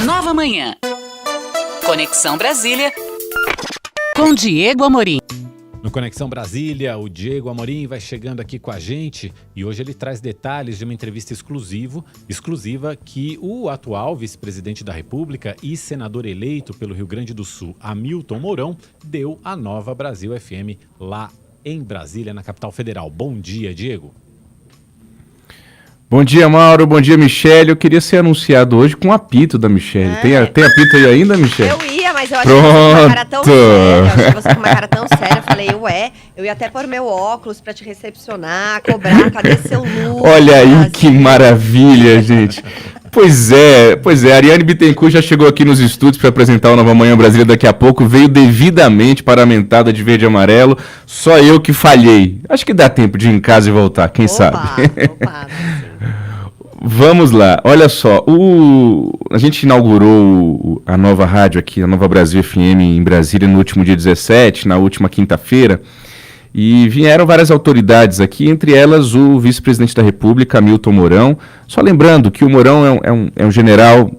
Nova Manhã. Conexão Brasília com Diego Amorim. No Conexão Brasília, o Diego Amorim vai chegando aqui com a gente e hoje ele traz detalhes de uma entrevista exclusiva que o atual vice-presidente da República e senador eleito pelo Rio Grande do Sul, Hamilton Mourão, deu à Nova Brasil FM lá em Brasília, na capital federal. Bom dia, Diego. Bom dia, Mauro. Bom dia, Michele. Eu queria ser anunciado hoje com o apito da Michele. Tem apito aí ainda, Michele? Eu ia, mas eu achei você com uma cara tão séria. Eu achei você com uma cara tão séria. Eu falei, eu ia até pôr meu óculos pra te recepcionar, cobrar, cadê seu look? Olha aí que maravilha, gente. Pois é, a Ariane Bittencourt já chegou aqui nos estúdios para apresentar o Nova Manhã Brasília daqui a pouco, veio devidamente paramentada de verde e amarelo, só eu que falhei. Acho que dá tempo de ir em casa e voltar, quem sabe? Vamos lá, olha só, a gente inaugurou a nova rádio aqui, a Nova Brasil FM em Brasília no último dia 17, na última quinta-feira, e vieram várias autoridades aqui, entre elas o vice-presidente da República, Hamilton Mourão. Só lembrando que o Mourão é um general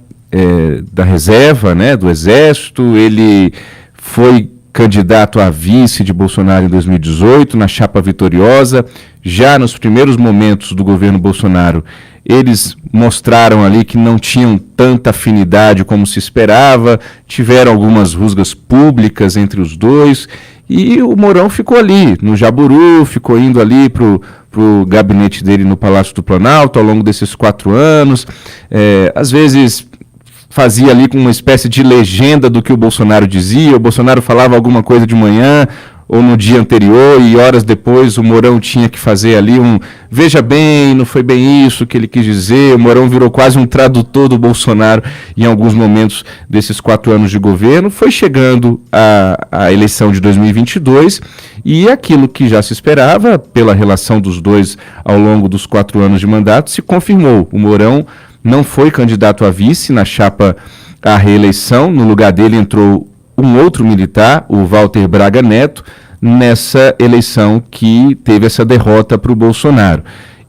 da reserva, né, do Exército. Ele foi candidato a vice de Bolsonaro em 2018, na chapa vitoriosa. Já nos primeiros momentos do governo Bolsonaro, eles mostraram ali que não tinham tanta afinidade como se esperava, tiveram algumas rusgas públicas entre os dois. E o Mourão ficou ali, no Jaburu, ficou indo ali pro gabinete dele no Palácio do Planalto ao longo desses 4 anos. Às vezes fazia ali com uma espécie de legenda do que o Bolsonaro dizia. O Bolsonaro falava alguma coisa de manhã ou no dia anterior e horas depois o Mourão tinha que fazer ali veja bem, não foi bem isso que ele quis dizer. O Mourão virou quase um tradutor do Bolsonaro em alguns momentos desses 4 anos de governo. Foi chegando a eleição de 2022 e aquilo que já se esperava pela relação dos dois ao longo dos 4 anos de mandato se confirmou. O Mourão não foi candidato a vice na chapa à reeleição. No lugar dele entrou um outro militar, o Walter Braga Neto, nessa eleição que teve essa derrota para o Bolsonaro.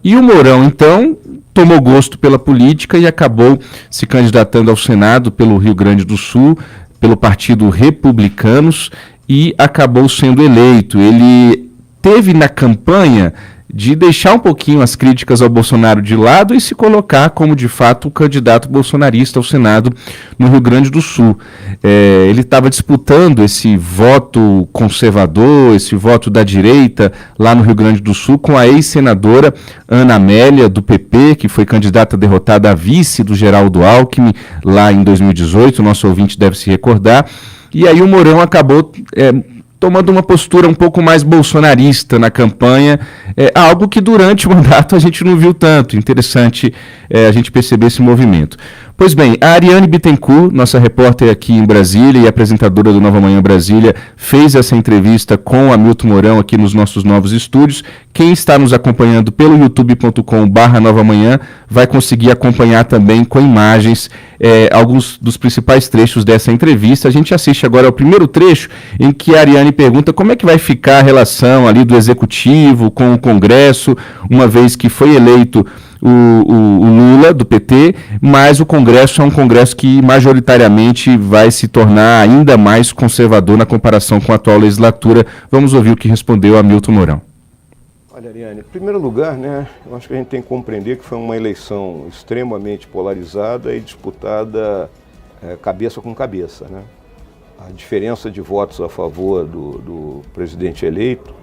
E o Mourão, então, tomou gosto pela política e acabou se candidatando ao Senado pelo Rio Grande do Sul, pelo Partido Republicanos, e acabou sendo eleito. Ele teve na campanha de deixar um pouquinho as críticas ao Bolsonaro de lado e se colocar como, de fato, o candidato bolsonarista ao Senado no Rio Grande do Sul. Ele estava disputando esse voto conservador, esse voto da direita lá no Rio Grande do Sul com a ex-senadora Ana Amélia, do PP, que foi candidata derrotada a vice do Geraldo Alckmin lá em 2018, o nosso ouvinte deve se recordar. E aí o Mourão acabou tomando uma postura um pouco mais bolsonarista na campanha, algo que durante o mandato a gente não viu tanto. Interessante a gente perceber esse movimento. Pois bem, a Ariane Bittencourt, nossa repórter aqui em Brasília e apresentadora do Nova Manhã Brasília, fez essa entrevista com o Hamilton Mourão aqui nos nossos novos estúdios. Quem está nos acompanhando pelo youtube.com/Nova Manhã vai conseguir acompanhar também com imagens alguns dos principais trechos dessa entrevista. A gente assiste agora ao primeiro trecho em que a Ariane pergunta como é que vai ficar a relação ali do Executivo com o Congresso, uma vez que foi eleito o Lula, do PT, mas o Congresso é um Congresso que majoritariamente vai se tornar ainda mais conservador na comparação com a atual legislatura. Vamos ouvir o que respondeu Hamilton Mourão. Olha, Ariane, em primeiro lugar, eu acho que a gente tem que compreender que foi uma eleição extremamente polarizada e disputada cabeça com cabeça, A diferença de votos a favor do presidente eleito,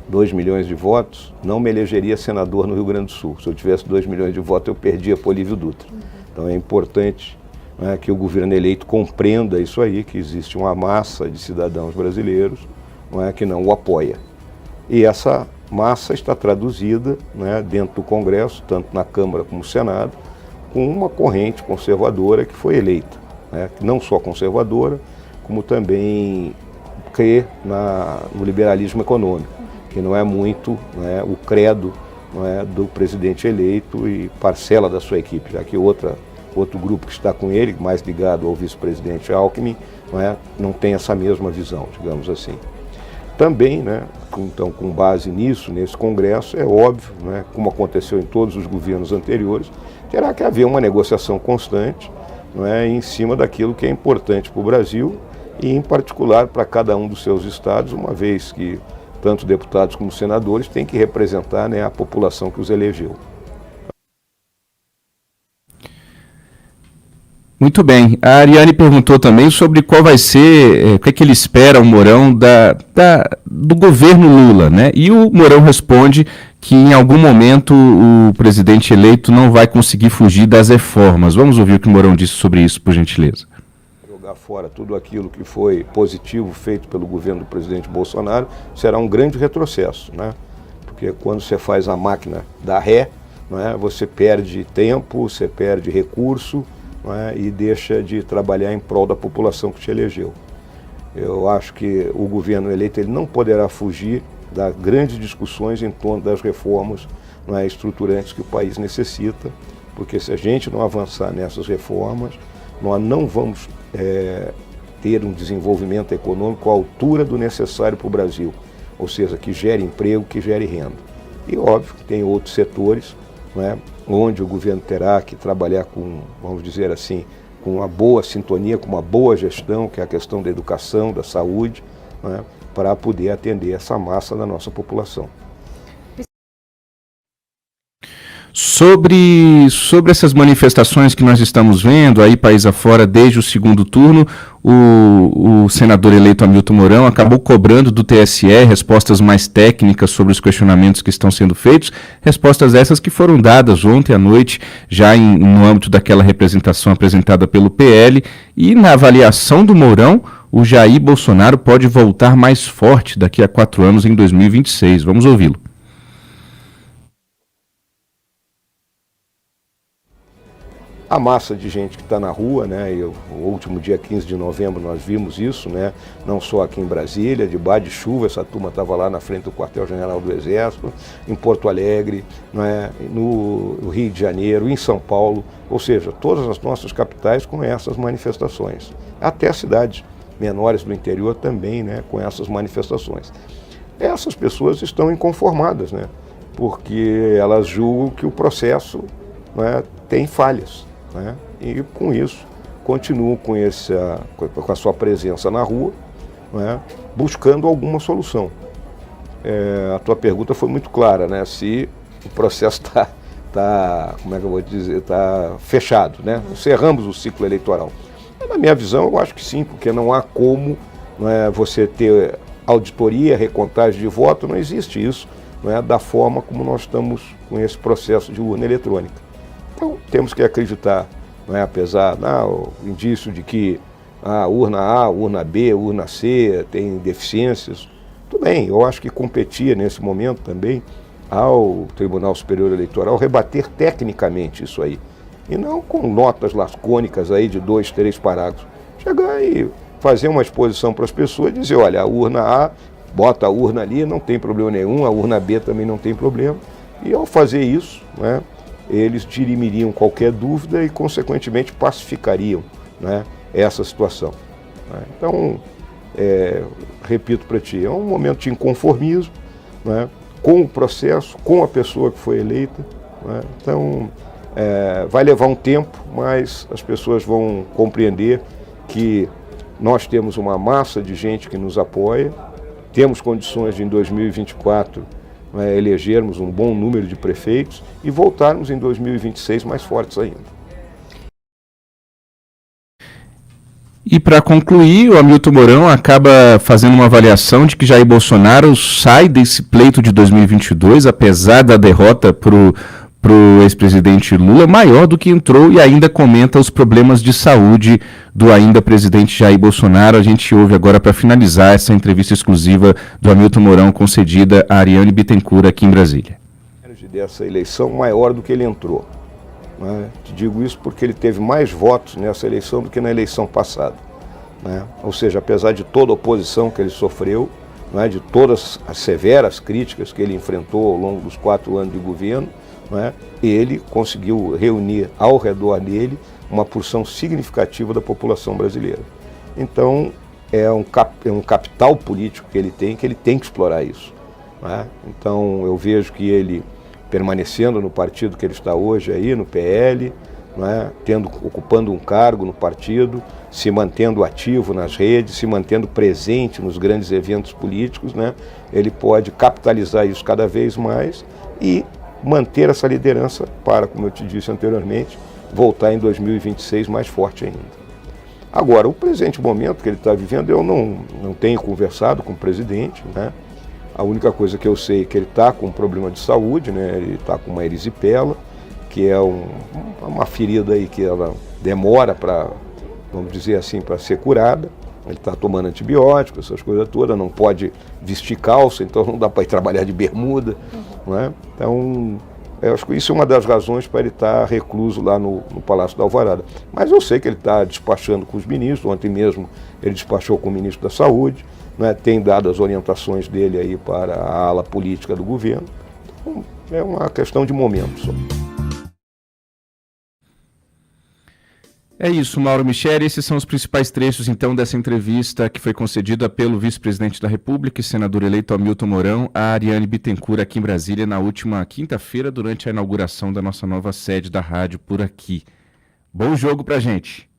2 milhões de votos, não me elegeria senador no Rio Grande do Sul. Se eu tivesse 2 milhões de votos, eu perdia para Olívio Dutra. Então é importante que o governo eleito compreenda isso aí, que existe uma massa de cidadãos brasileiros que não o apoia. E essa massa está traduzida dentro do Congresso, tanto na Câmara como no Senado, com uma corrente conservadora que foi eleita. Não só conservadora, como também crê no liberalismo econômico, que não é muito o credo do presidente eleito e parcela da sua equipe, já que outro grupo que está com ele, mais ligado ao vice-presidente Alckmin, não tem essa mesma visão, digamos assim. Também, então, com base nisso, nesse Congresso, é óbvio, como aconteceu em todos os governos anteriores, terá que haver uma negociação constante não é, em cima daquilo que é importante para o Brasil e, em particular, para cada um dos seus estados, uma vez que tanto deputados como senadores têm que representar, né, a população que os elegeu. Muito bem. A Ariane perguntou também sobre qual vai ser, o que é que ele espera, o Mourão, do governo Lula, né? E o Mourão responde que em algum momento o presidente eleito não vai conseguir fugir das reformas. Vamos ouvir o que o Mourão disse sobre isso, por gentileza. Jogar fora tudo aquilo que foi positivo feito pelo governo do presidente Bolsonaro será um grande retrocesso, né? Porque quando você faz a máquina dar ré, não é, você perde tempo, você perde recurso, não é, e deixa de trabalhar em prol da população que te elegeu. Eu acho que o governo eleito ele não poderá fugir das grandes discussões em torno das reformas, não é, estruturantes que o país necessita, porque se a gente não avançar nessas reformas, nós não vamos ter um desenvolvimento econômico à altura do necessário para o Brasil, ou seja, que gere emprego, que gere renda. E óbvio que tem outros setores, não é, onde o governo terá que trabalhar com, vamos dizer assim, com uma boa sintonia, com uma boa gestão, que é a questão da educação, da saúde, não é, para poder atender essa massa da nossa população. Sobre essas manifestações que nós estamos vendo aí país afora desde o segundo turno, o senador eleito Hamilton Mourão acabou cobrando do TSE respostas mais técnicas sobre os questionamentos que estão sendo feitos, respostas essas que foram dadas ontem à noite, já no âmbito daquela representação apresentada pelo PL, e na avaliação do Mourão, o Jair Bolsonaro pode voltar mais forte daqui a 4 anos, em 2026. Vamos ouvi-lo. A massa de gente que está na rua, né, e o último dia 15 de novembro nós vimos isso, né, não só aqui em Brasília, debaixo de chuva, essa turma estava lá na frente do quartel-general do Exército, em Porto Alegre, né, no Rio de Janeiro, em São Paulo, ou seja, todas as nossas capitais com essas manifestações, até cidades menores do interior também, né, com essas manifestações. Essas pessoas estão inconformadas, né, porque elas julgam que o processo, né, tem falhas. Né? E com isso continuam com a sua presença na rua, né? Buscando alguma solução. A tua pergunta foi muito clara, né? Se o processo está como é que eu vou dizer, está fechado, né? Encerramos o ciclo eleitoral. Na minha visão, eu acho que sim, porque não há como, não é, você ter auditoria, recontagem de voto, não existe isso, não é, da forma como nós estamos com esse processo de urna eletrônica. Então, temos que acreditar, não é, apesar do indício de que a urna A, urna B, urna C tem deficiências. Tudo bem, eu acho que competia nesse momento também ao Tribunal Superior Eleitoral rebater tecnicamente isso aí. E não com notas lacônicas aí de 2, 3 parágrafos. Chegar e fazer uma exposição para as pessoas e dizer, olha, a urna A, bota a urna ali, não tem problema nenhum, a urna B também não tem problema. E ao fazer isso, né, eles dirimiriam qualquer dúvida e, consequentemente, pacificariam, né, essa situação. Né? Então, repito para ti, é um momento de inconformismo, né, com o processo, com a pessoa que foi eleita. Né? Então, vai levar um tempo, mas as pessoas vão compreender que nós temos uma massa de gente que nos apoia, temos condições de, em 2024, elegermos um bom número de prefeitos e voltarmos em 2026 mais fortes ainda. E para concluir, o Hamilton Mourão acaba fazendo uma avaliação de que Jair Bolsonaro sai desse pleito de 2022, apesar da derrota para o ex-presidente Lula, maior do que entrou, e ainda comenta os problemas de saúde do ainda presidente Jair Bolsonaro. A gente ouve agora, para finalizar, essa entrevista exclusiva do Hamilton Mourão concedida a Ariane Bittencourt aqui em Brasília. Dessa eleição maior do que ele entrou. Né? Te digo isso porque ele teve mais votos nessa eleição do que na eleição passada. Né? Ou seja, apesar de toda a oposição que ele sofreu, né, de todas as severas críticas que ele enfrentou ao longo dos 4 anos de governo, né, ele conseguiu reunir ao redor dele uma porção significativa da população brasileira. Então, é um capital político que ele tem que explorar isso. Né? Então, eu vejo que ele, permanecendo no partido que ele está hoje aí, no PL, não é? Ocupando um cargo no partido, se mantendo ativo nas redes, se mantendo presente nos grandes eventos políticos, né? Ele pode capitalizar isso cada vez mais e manter essa liderança para, como eu te disse anteriormente, voltar em 2026 mais forte ainda. Agora, o presente momento que ele está vivendo, eu não tenho conversado com o presidente, né? A única coisa que eu sei é que ele está com um problema de saúde, né? Ele está com uma erisipela, que é uma ferida aí que ela demora para, vamos dizer assim, para ser curada. Ele está tomando antibiótico, essas coisas todas, não pode vestir calça, então não dá para ir trabalhar de bermuda, não é? Então, eu acho que isso é uma das razões para ele estar recluso lá no Palácio da Alvorada. Mas eu sei que ele está despachando com os ministros, ontem mesmo ele despachou com o ministro da Saúde, né? Tem dado as orientações dele aí para a ala política do governo. Então, é uma questão de momento só. É isso, Mauro Michel. Esses são os principais trechos, então, dessa entrevista que foi concedida pelo vice-presidente da República e senador eleito Hamilton Mourão a Ariane Bittencourt aqui em Brasília na última quinta-feira, durante a inauguração da nossa nova sede da rádio por aqui. Bom jogo pra gente!